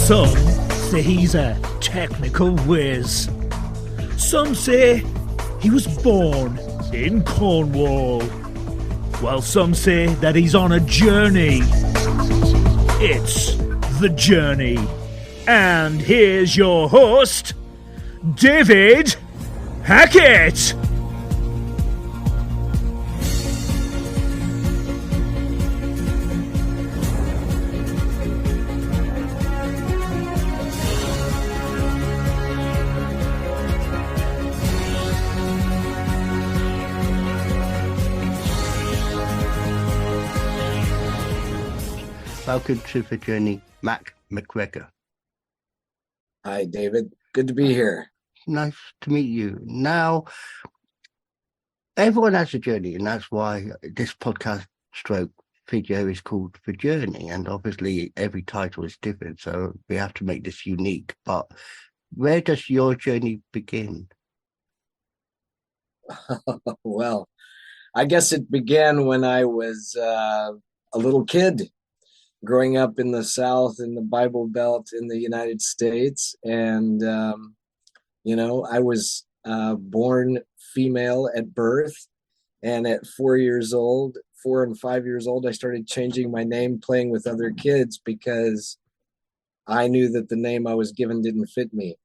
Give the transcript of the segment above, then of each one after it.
Some say he's a technical whiz. Some say he was born in Cornwall. While some say that he's on a journey. It's The Journey. And here's your host, David Hackett. Welcome to The Journey, Mac McGregor. Hi, David. Good to be here. Nice to meet you. Now, everyone has a journey, and that's why this podcast stroke video is called The Journey. And obviously, every title is different, so we have to make this unique. But where does your journey begin? Well, I guess it began when I was a little kid, growing up in the South, in the Bible Belt in the United States. And, I was born female at birth. And at 4 and 5 years old, I started changing my name, playing with other kids, because I knew that the name I was given didn't fit me.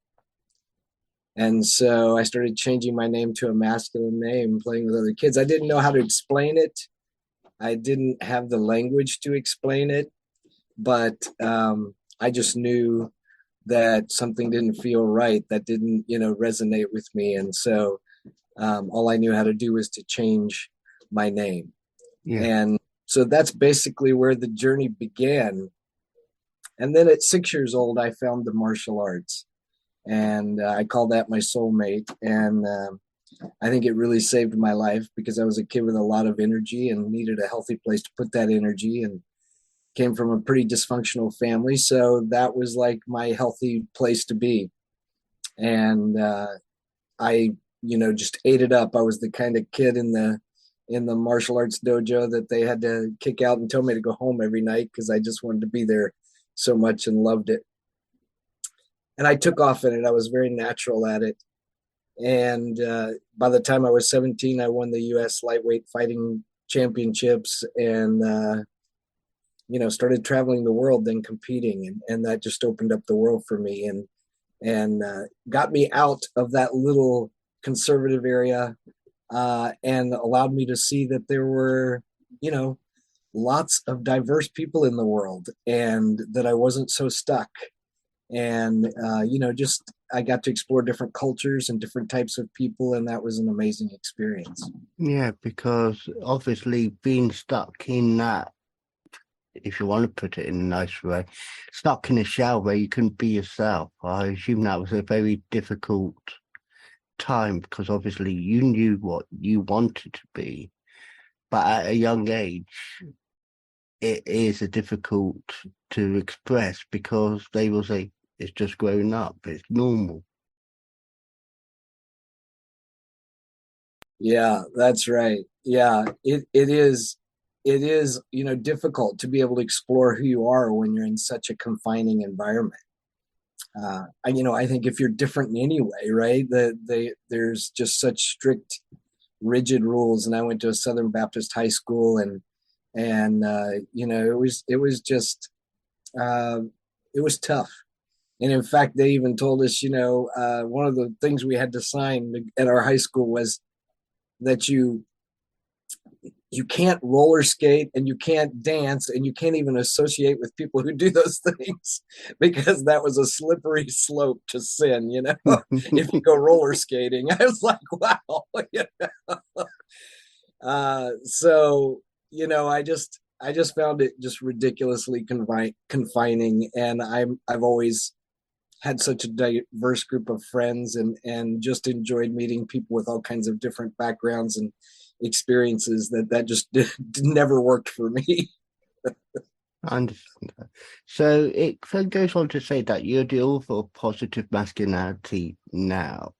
And so I started changing my name to a masculine name, playing with other kids. I didn't know how to explain it. I didn't have the language to explain it. But I just knew that something didn't feel right, that didn't, resonate with me. And so all I knew how to do was to change my name. Yeah. And so that's basically where the journey began. And then at 6 years old, I found the martial arts. And I call that my soulmate. And I think it really saved my life, because I was a kid with a lot of energy and needed a healthy place to put that energy, and came from a pretty dysfunctional family. So that was like my healthy place to be. And I, just ate it up. I was the kind of kid in the martial arts dojo that they had to kick out and tell me to go home every night, because I just wanted to be there so much and loved it. And I took off in it. I was very natural at it. And by the time I was 17, I won the U.S. lightweight fighting championships, and started traveling the world, then competing, and that just opened up the world for me, and got me out of that little conservative area, and allowed me to see that there were, lots of diverse people in the world, and that I wasn't so stuck. And, just I got to explore different cultures and different types of people, and that was an amazing experience. Yeah, because obviously being stuck in that, if you want to put it in a nice way, stuck in a shell where you couldn't be yourself. I assume that was a very difficult time, because obviously you knew what you wanted to be, but at a young age, it is difficult to express, because they will say, it's just growing up, it's normal. Yeah, that's right. Yeah, it is, difficult to be able to explore who you are when you're in such a confining environment. I think if you're different in any way, right, there's just such strict, rigid rules. And I went to a Southern Baptist high school, and it was tough. And in fact, they even told us, one of the things we had to sign at our high school was that you can't roller skate, and you can't dance, and you can't even associate with people who do those things, because that was a slippery slope to sin, if you go roller skating. I was like, wow. So, I just found it just ridiculously confining. And I've always had such a diverse group of friends, and just enjoyed meeting people with all kinds of different backgrounds and experiences that just never worked for me. I understand that. So it goes on to say that you're the author of Positive Masculinity Now,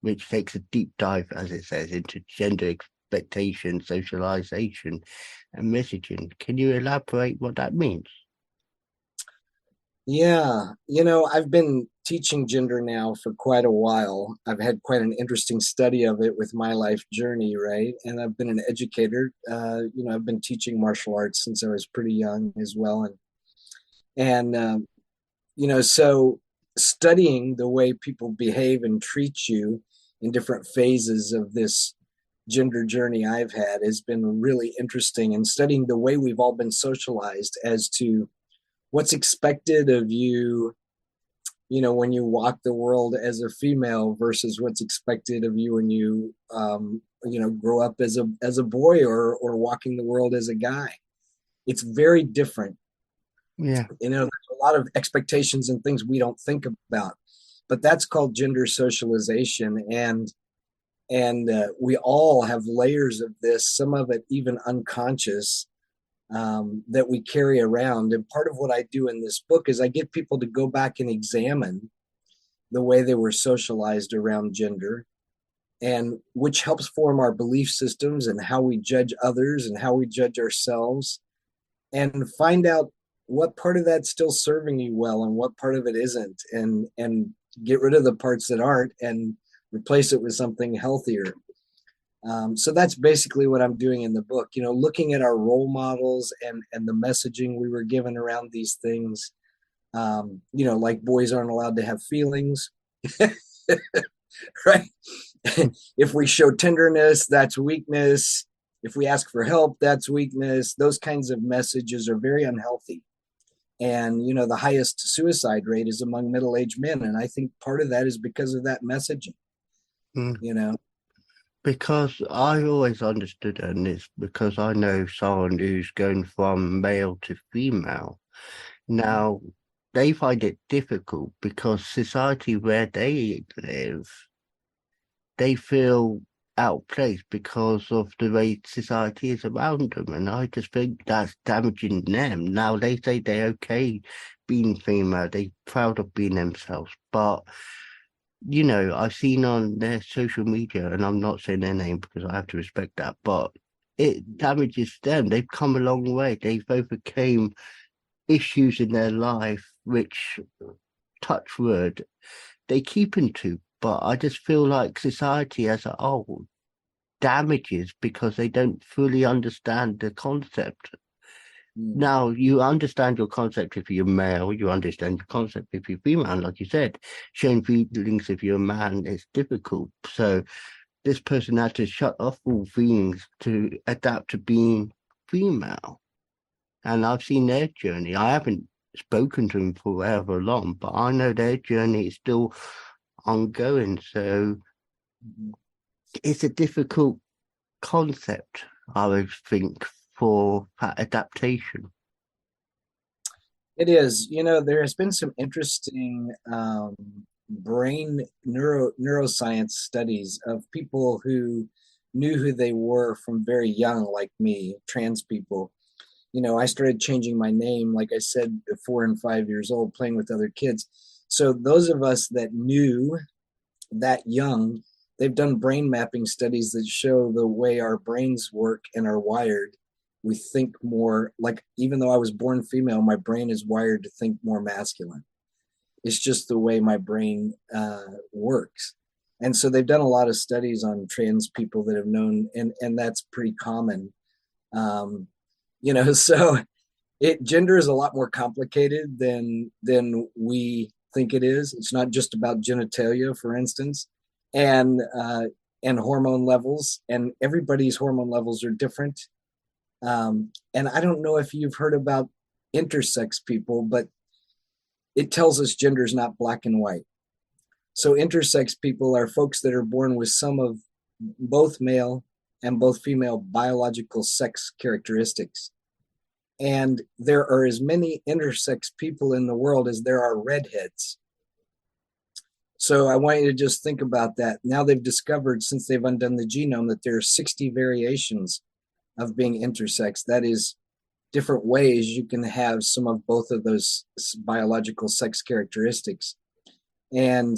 which takes a deep dive, as it says, into gender expectation, socialization, and messaging. Can you elaborate what that means? Yeah, I've been teaching gender now for quite a while. I've had quite an interesting study of it with my life journey, right? And I've been an educator. I've been teaching martial arts since I was pretty young as well, and so studying the way people behave and treat you in different phases of this gender journey I've had has been really interesting, and studying the way we've all been socialized as to what's expected of you, when you walk the world as a female versus what's expected of you when you, grow up as a boy or walking the world as a guy. It's very different. Yeah, There's a lot of expectations and things we don't think about, but that's called gender socialization, and we all have layers of this. Some of it even unconscious, that we carry around. And part of what I do in this book is I get people to go back and examine the way they were socialized around gender, and which helps form our belief systems and how we judge others and how we judge ourselves, and find out what part of that's still serving you well and what part of it isn't, and get rid of the parts that aren't and replace it with something healthier. So that's basically what I'm doing in the book, looking at our role models and the messaging we were given around these things. Like boys aren't allowed to have feelings, right? If we show tenderness, that's weakness. If we ask for help, that's weakness. Those kinds of messages are very unhealthy. And, the highest suicide rate is among middle-aged men. And I think part of that is because of that messaging, mm. you know? Because I always understood it, and it's because I know someone who's going from male to female. Now, they find it difficult because society where they live, they feel out of place because of the way society is around them. And I just think that's damaging them. Now, they say they're okay being female, they're proud of being themselves. But, I've seen on their social media, and I'm not saying their name because I have to respect that, but it damages them. They've come a long way. They've overcame issues in their life, which touch wood, they keep into. But I just feel like society as a whole damages because they don't fully understand the concept. Mm. Now, you understand your concept if you're male, you understand your concept if you're female. And like you said, showing feelings if you're a man is difficult. So this person had to shut off all feelings to adapt to being female. And I've seen their journey. I haven't spoken to them for however long, but I know their journey is still ongoing. So it's a difficult concept, I would think, for that adaptation. It is. There has been some interesting brain neuroscience studies of people who knew who they were from very young, like me, trans people. I started changing my name, like I said, at 4 and 5 years old, playing with other kids. So those of us that knew that young, they've done brain mapping studies that show the way our brains work and are wired. We think more like, even though I was born female, my brain is wired to think more masculine. It's just the way my brain works. And so they've done a lot of studies on trans people that have known, and that's pretty common. So gender is a lot more complicated than we think it is. It's not just about genitalia, for instance, and and hormone levels, and everybody's hormone levels are different. And I don't know if you've heard about intersex people, but it tells us gender is not black and white. So intersex people are folks that are born with some of both male and both female biological sex characteristics. And there are as many intersex people in the world as there are redheads. So I want you to just think about that. Now they've discovered, since they've undone the genome, that there are 60 variations of being intersex. That is different ways you can have some of both of those biological sex characteristics. And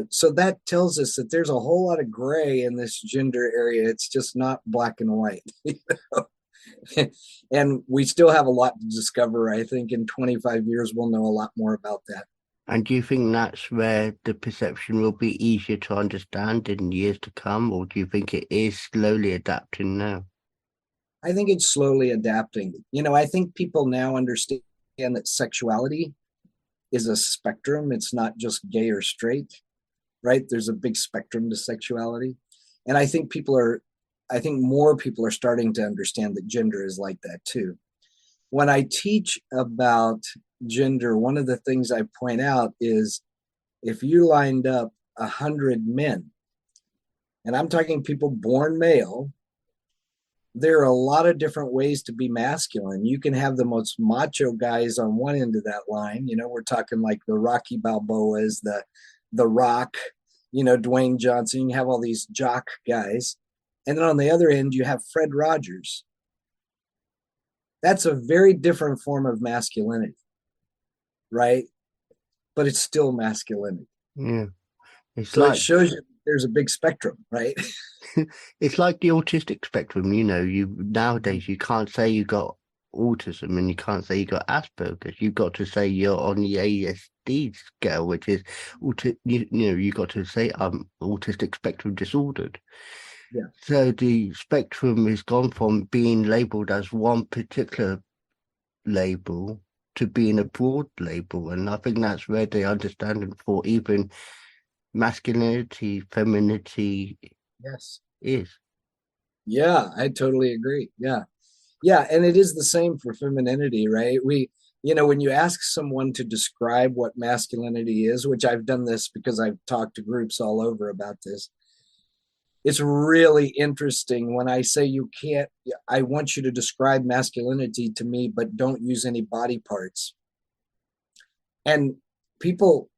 so that tells us that there's a whole lot of gray in this gender area. It's just not black and white. And we still have a lot to discover. I think in 25 years, we'll know a lot more about that. And do you think that's where the perception will be easier to understand in years to come, or do you think it is slowly adapting now? I think it's slowly adapting. I think people now understand that sexuality is a spectrum. It's not just gay or straight, right? There's a big spectrum to sexuality. And I think more people are starting to understand that gender is like that too. When I teach about gender, one of the things I point out is if you lined up 100 men, and I'm talking people born male, there are a lot of different ways to be masculine. You can have the most macho guys on one end of that line. We're talking like the Rocky Balboas, the Rock, Dwayne Johnson. You have all these jock guys. And then on the other end, you have Fred Rogers. That's a very different form of masculinity, right? But it's still masculinity. Yeah. So it shows you there's a big spectrum, right? It's like the autistic spectrum, you nowadays you can't say you got autism and you can't say you got Asperger's. You've got to say you're on the ASD scale, which is you got to say I'm autistic spectrum disordered. Yeah. So the spectrum has gone from being labeled as one particular label to being a broad label, and I think that's where the understanding for even masculinity, femininity, yes, is. Yeah, I totally agree. Yeah. And it is the same for femininity, right? When you ask someone to describe what masculinity is, which I've done this because I've talked to groups all over about this, it's really interesting when I say I want you to describe masculinity to me, but don't use any body parts. And people,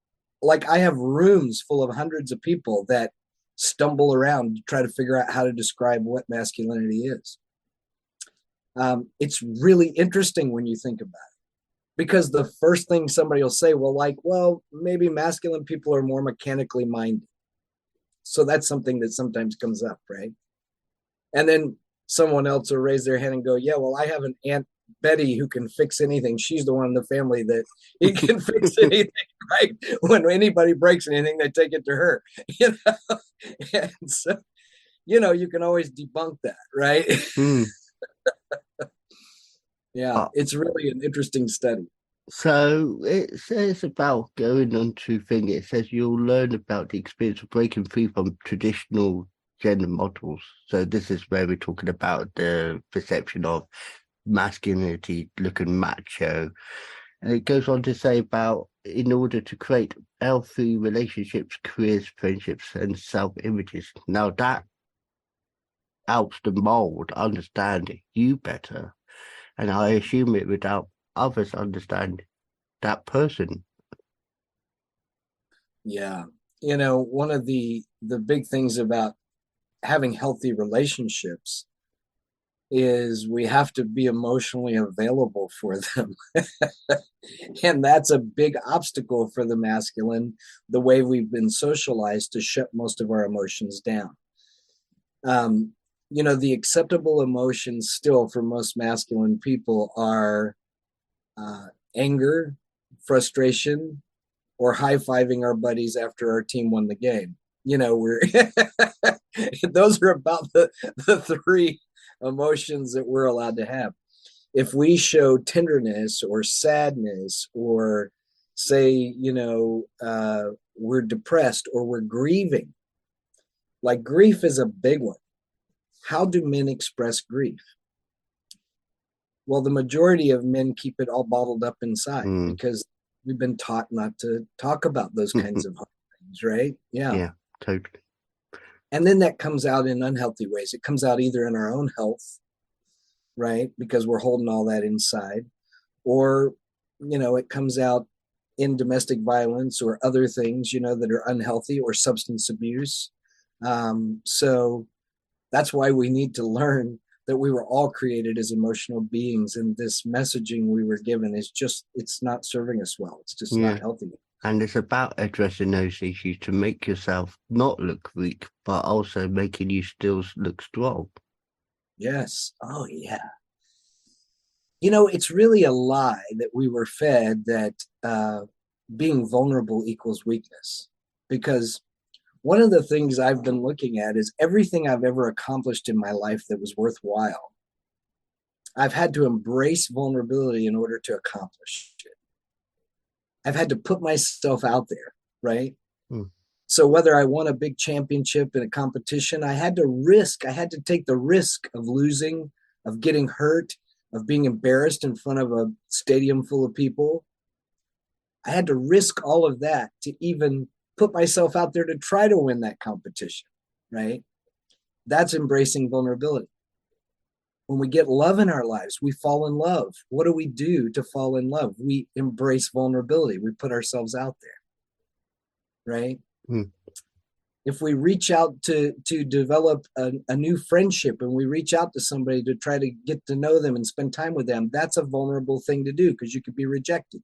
like I have rooms full of hundreds of people that stumble around to try to figure out how to describe what masculinity is. It's really interesting when you think about it, because the first thing somebody will say, well, maybe masculine people are more mechanically minded. So that's something that sometimes comes up, right? And then someone else will raise their hand and go, yeah, well, I have an Aunt Betty who can fix anything. She's the one in the family that he can fix anything, right? When anybody breaks anything, they take it to her. And so, you can always debunk that, right? Yeah, it's really an interesting study. So it says about going on to thing, it says you'll learn about the experience of breaking free from traditional gender models. So this is where we're talking about the perception of masculinity looking macho. And it goes on to say about in order to create healthy relationships, careers, friendships, and self-images. Now that helps the mold understand you better. And I assume it without others understand that person. Yeah. One of the big things about having healthy relationships is we have to be emotionally available for them. And that's a big obstacle for the masculine, the way we've been socialized to shut most of our emotions down. The acceptable emotions still for most masculine people are anger, frustration, or high-fiving our buddies after our team won the game. We're those are about the three emotions that we're allowed to have. If we show tenderness or sadness, or say, we're depressed or we're grieving, like grief is a big one. How do men express grief? Well, the majority of men keep it all bottled up inside because we've been taught not to talk about those kinds of hard things, right? Yeah, totally. And then that comes out in unhealthy ways. It comes out either in our own health, right? Because we're holding all that inside, or, it comes out in domestic violence or other things, that are unhealthy, or substance abuse. So that's why we need to learn that we were all created as emotional beings, and this messaging we were given is it's not serving us well. It's just not healthy. And it's about addressing those issues to make yourself not look weak, but also making you still look strong. Yes. Oh, yeah. It's really a lie that we were fed that being vulnerable equals weakness. Because one of the things I've been looking at is everything I've ever accomplished in my life that was worthwhile, I've had to embrace vulnerability in order to accomplish it. I've had to put myself out there, right? Mm. So whether I won a big championship in a competition, I had to take the risk of losing, of getting hurt, of being embarrassed in front of a stadium full of people. I had to risk all of that to even put myself out there to try to win that competition, right? That's embracing vulnerability. When we get love in our lives, we fall in love. What do we do to fall in love? We embrace vulnerability. We put ourselves out there, right? Mm. If we reach out to develop a new friendship and we reach out to somebody to try to get to know them and spend time with them, that's a vulnerable thing to do because you could be rejected,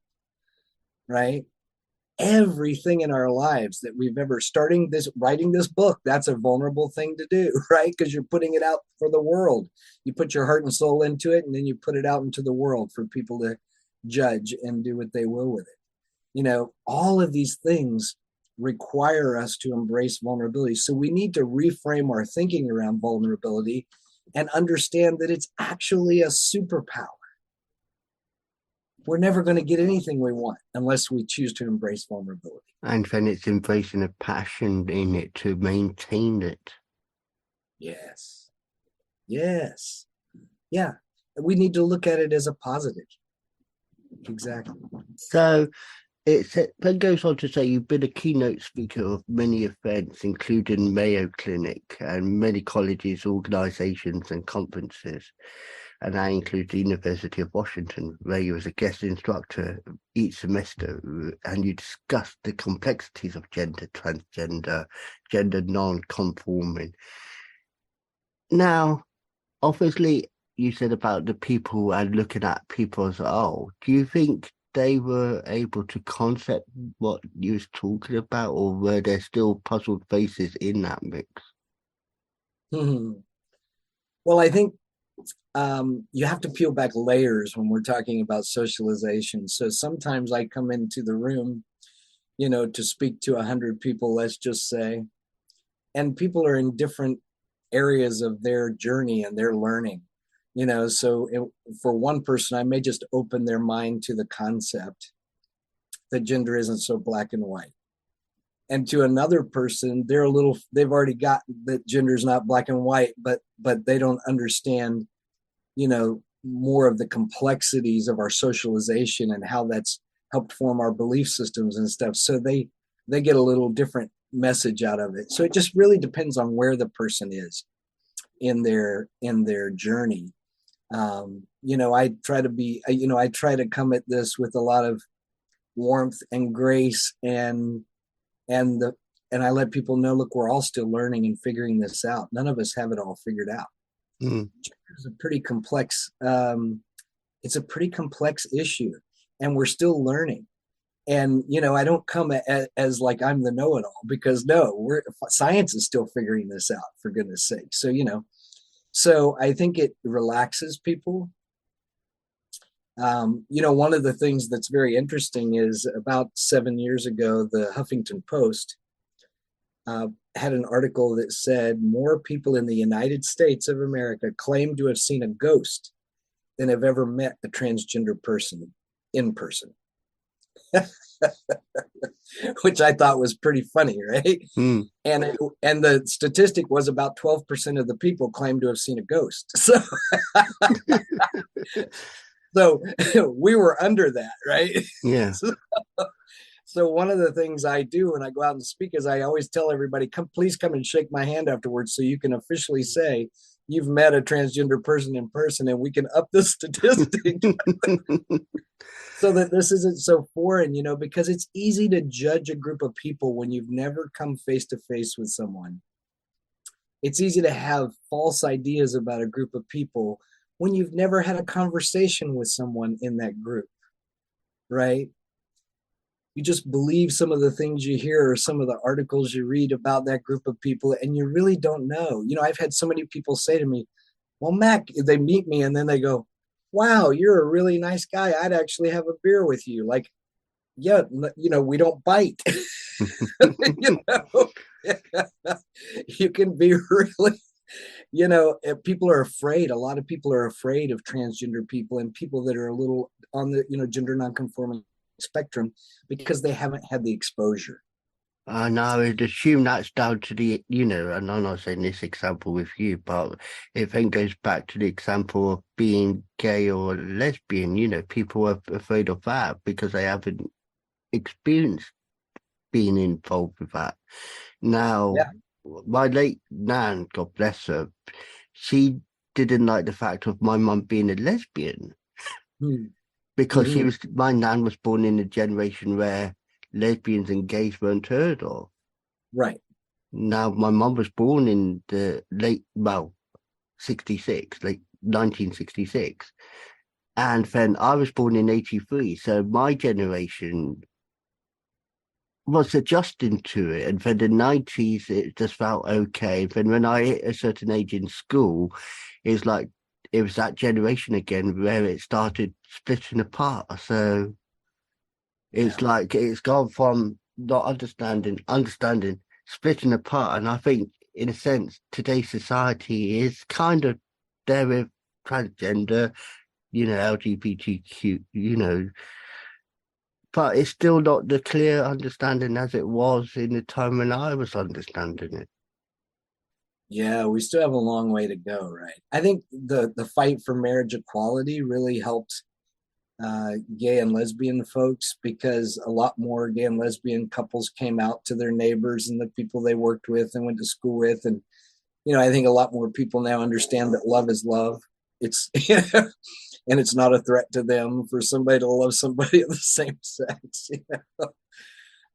right? Everything in our lives that we've ever writing this book, that's a vulnerable thing to do, right? Because you're putting it out for the world. You put your heart and soul into it, and then you put it out into the world for people to judge and do what they will with it. All of these things require us to embrace vulnerability. So we need to reframe our thinking around vulnerability and understand that it's actually a superpower. We're never going to get anything we want unless we choose to embrace vulnerability. And then it's embracing a passion in it to maintain it. Yes. Yes. Yeah. We need to look at it as a positive. Exactly. So it then goes on to say you've been a keynote speaker of many events, including Mayo Clinic and many colleges, organizations and conferences. And that includes the University of Washington, where you was a guest instructor each semester, and you discussed the complexities of gender, transgender, gender non-conforming. Now, obviously, you said about the people and looking at people as, do you think they were able to concept what you was talking about, or were there still puzzled faces in that mix? Well, I think you have to peel back layers when we're talking about socialization. So sometimes I come into the room, to speak to 100 people, let's just say, and people are in different areas of their journey and their learning. For one person, I may just open their mind to the concept that gender isn't so black and white. And to another person, they've already got that gender is not black and white, but they don't understand, more of the complexities of our socialization and how that's helped form our belief systems and stuff. So they get a little different message out of it. So it just really depends on where the person is in their journey. I try to come at this with a lot of warmth and grace and I let people know, look, we're all still learning and figuring this out. None of us have it all figured out. It's a pretty complex issue, and we're still learning. And I don't come as like I'm the know-it-all, because no, science is still figuring this out, for goodness sake. So I think it relaxes people. One of the things that's very interesting is about 7 years ago, the Huffington Post had an article that said more people in the United States of America claim to have seen a ghost than have ever met a transgender person in person. Which I thought was pretty funny, right? And the statistic was about 12% of the people claim to have seen a ghost. So we were under that, right? Yeah. So one of the things I do when I go out and speak is I always tell everybody, please come and shake my hand afterwards so you can officially say you've met a transgender person in person, and we can up the statistic. So that this isn't so foreign, because it's easy to judge a group of people when you've never come face to face with someone. It's easy to have false ideas about a group of people when you've never had a conversation with someone in that group, right? You just believe some of the things you hear or some of the articles you read about that group of people, and you really don't know. I've had so many people say to me, well, Mac, they meet me and then they go, wow, you're a really nice guy. I'd actually have a beer with you. Like, yeah, we don't bite. you know, you can be really, people are afraid. A lot of people are afraid of transgender people and people that are a little on the, gender nonconforming spectrum because they haven't had the exposure. And I would assume that's down to and I'm not saying this example with you, but it then goes back to the example of being gay or lesbian. People are afraid of that because they haven't experienced being involved with that. Now, Yeah. my late nan, God bless her, she didn't like the fact of my mum being a lesbian because Mm-hmm. my nan was born in a generation where lesbians and gays weren't heard of. Right. Now, my mum was born in the late 66, late 1966. And then I was born in 83. So my generation was adjusting to it. And then the 90s, it just felt okay. Then when I hit a certain age in school, it's like it was that generation again where it started splitting apart. So Yeah. it's like it's gone from not understanding, splitting apart. And I think, in a sense, today's society is kind of there with transgender, LGBTQ, but it's still not the clear understanding as it was in the time when I was understanding it. Yeah, we still have a long way to go, right? I think the fight for marriage equality really helped gay and lesbian folks because a lot more gay and lesbian couples came out to their neighbors and the people they worked with and went to school with. And, I think a lot more people now understand that love is love. It's, and it's not a threat to them for somebody to love somebody of the same sex.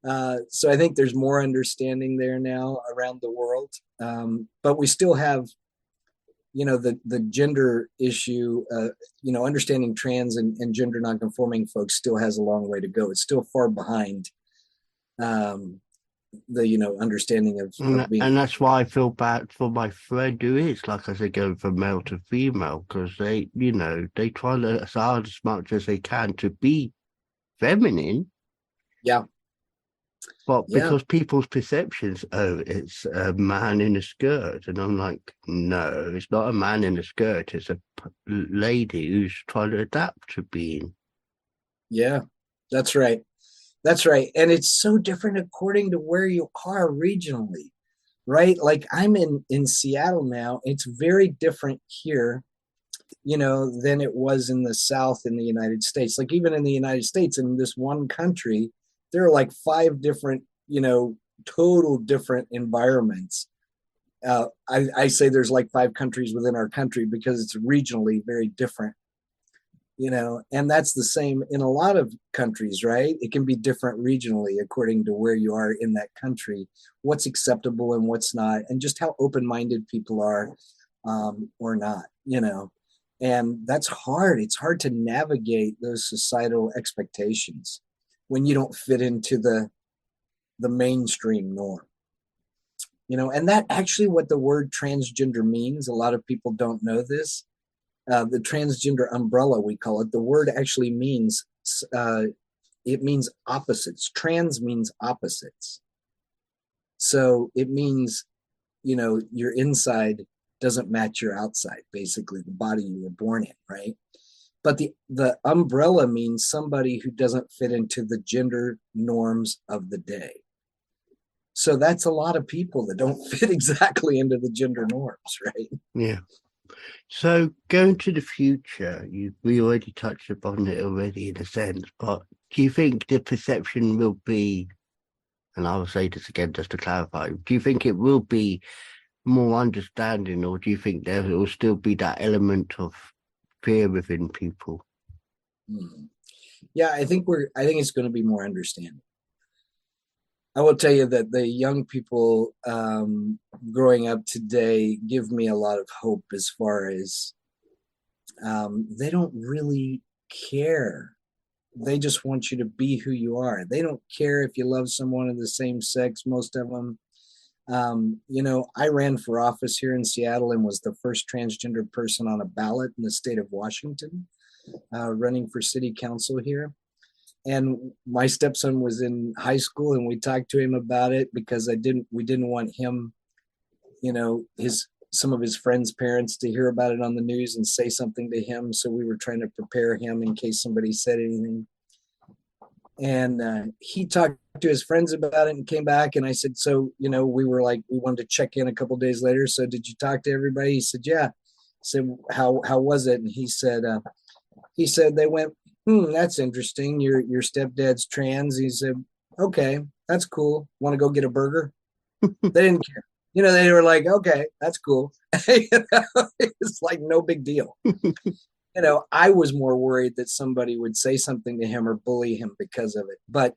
So I think there's more understanding there now around the world. But we still have, the gender issue, understanding trans and gender nonconforming folks still has a long way to go. It's still far behind um, the, understanding of being. And that's why I feel bad for my friend who is, like I said, going from male to female, because they try as hard as much as they can to be feminine. Yeah. But Yeah. because people's perceptions, oh, it's a man in a skirt. And I'm like, no, it's not a man in a skirt. It's a lady who's trying to adapt to being. Yeah. That's right. That's right. And it's so different according to where you are regionally, right? Like I'm in Seattle now. It's very different here, than it was in the South in the United States. Like even in the United States, in this one country, there are like five different, total different environments. I say there's like five countries within our country because it's regionally very different, and that's the same in a lot of countries, right? It can be different regionally according to where you are in that country, what's acceptable and what's not, and just how open-minded people are or not, and that's hard. It's hard to navigate those societal expectations when you don't fit into the mainstream norm, and that actually what the word transgender means. A lot of people don't know this. The transgender umbrella, we call it, the word actually means uh, it means opposites. Trans means opposites. So it means, your inside doesn't match your outside, basically the body you were born in, right? But the umbrella means somebody who doesn't fit into the gender norms of the day. So that's a lot of people that don't fit exactly into the gender norms, right? Yeah. So going to the future, we already touched upon it already in a sense, but do you think the perception will be, and I will say this again just to clarify, do you think it will be more understanding, or do you think there will still be that element of fear within people? Hmm. Yeah, I think it's going to be more understanding. I will tell you that the young people growing up today give me a lot of hope as far as they don't really care. They just want you to be who you are. They don't care if you love someone of the same sex, most of them. I ran for office here in Seattle and was the first transgender person on a ballot in the state of Washington. running for city council here. And my stepson was in high school, and we talked to him about it because we didn't want him, some of his friends' parents to hear about it on the news and say something to him. So we were trying to prepare him in case somebody said anything. And he talked to his friends about it and came back. And I said, so, we wanted to check in a couple of days later. So did you talk to everybody? He said, yeah. I said, how was it? And he said, they went, that's interesting. Your stepdad's trans. He said, okay, that's cool. Want to go get a burger? They didn't care. They were like, okay, that's cool. It's like no big deal. I was more worried that somebody would say something to him or bully him because of it. But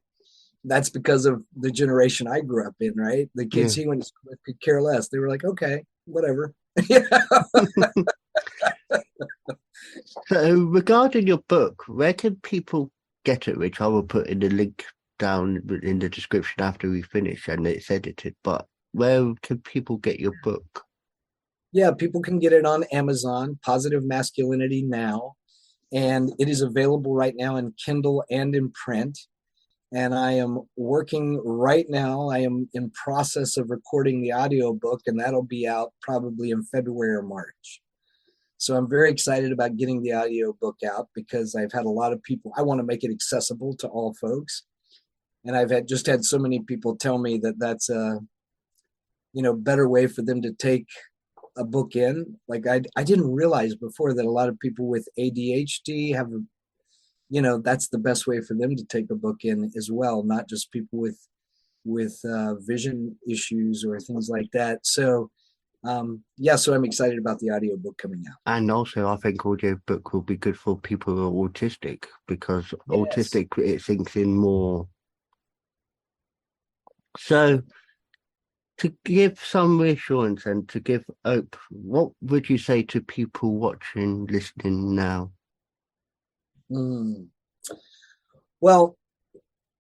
that's because of the generation I grew up in, right? The kids he went to school with could care less. They were like, okay, whatever. So regarding your book, where can people get it? Which I will put in the link down in the description after we finish and it's edited. But where can people get your book? Yeah, people can get it on Amazon, Positive Masculinity Now. And it is available right now in Kindle and in print. And I am working right now. I am in process of recording the audiobook, and that'll be out probably in February or March. So I'm very excited about getting the audiobook out because I've had a lot of people, I want to make it accessible to all folks. And I've just had so many people tell me that that's a, better way for them to take a book in. Like I didn't realize before that a lot of people with ADHD have, that's the best way for them to take a book in as well, not just people with vision issues or things like that. So so I'm excited about the audiobook coming out. And also I think audiobook will be good for people who are autistic because autistic, it sinks in more. So to give some reassurance and to give hope, what would you say to people watching, listening now? Well,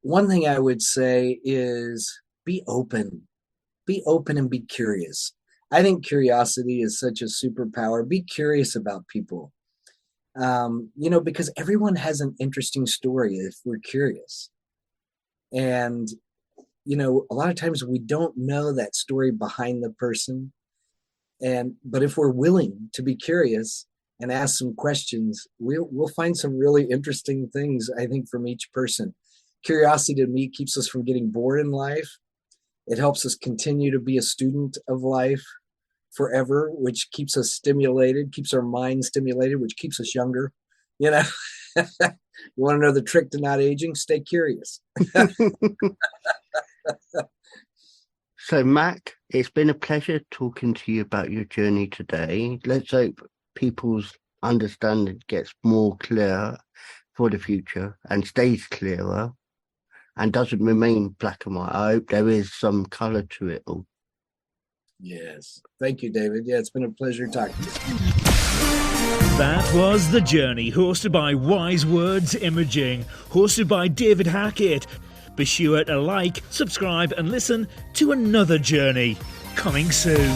one thing I would say is be open and be curious. I think curiosity is such a superpower. Be curious about people, because everyone has an interesting story if we're curious. And a lot of times we don't know that story behind the person. But if we're willing to be curious and ask some questions, we'll find some really interesting things, I think, from each person. Curiosity to me keeps us from getting bored in life. It helps us continue to be a student of life forever, which keeps us stimulated, keeps our mind stimulated, which keeps us younger. You want to know the trick to not aging? Stay curious. So, Mac, it's been a pleasure talking to you about your journey today. Let's hope people's understanding gets more clear for the future and stays clearer and doesn't remain black and white. I hope there is some colour to it all. Yes. Thank you, David. Yeah, it's been a pleasure talking to you. That was The Journey, hosted by Wise Words Imaging, hosted by David Hackett. Be sure to like, subscribe and listen to another journey coming soon.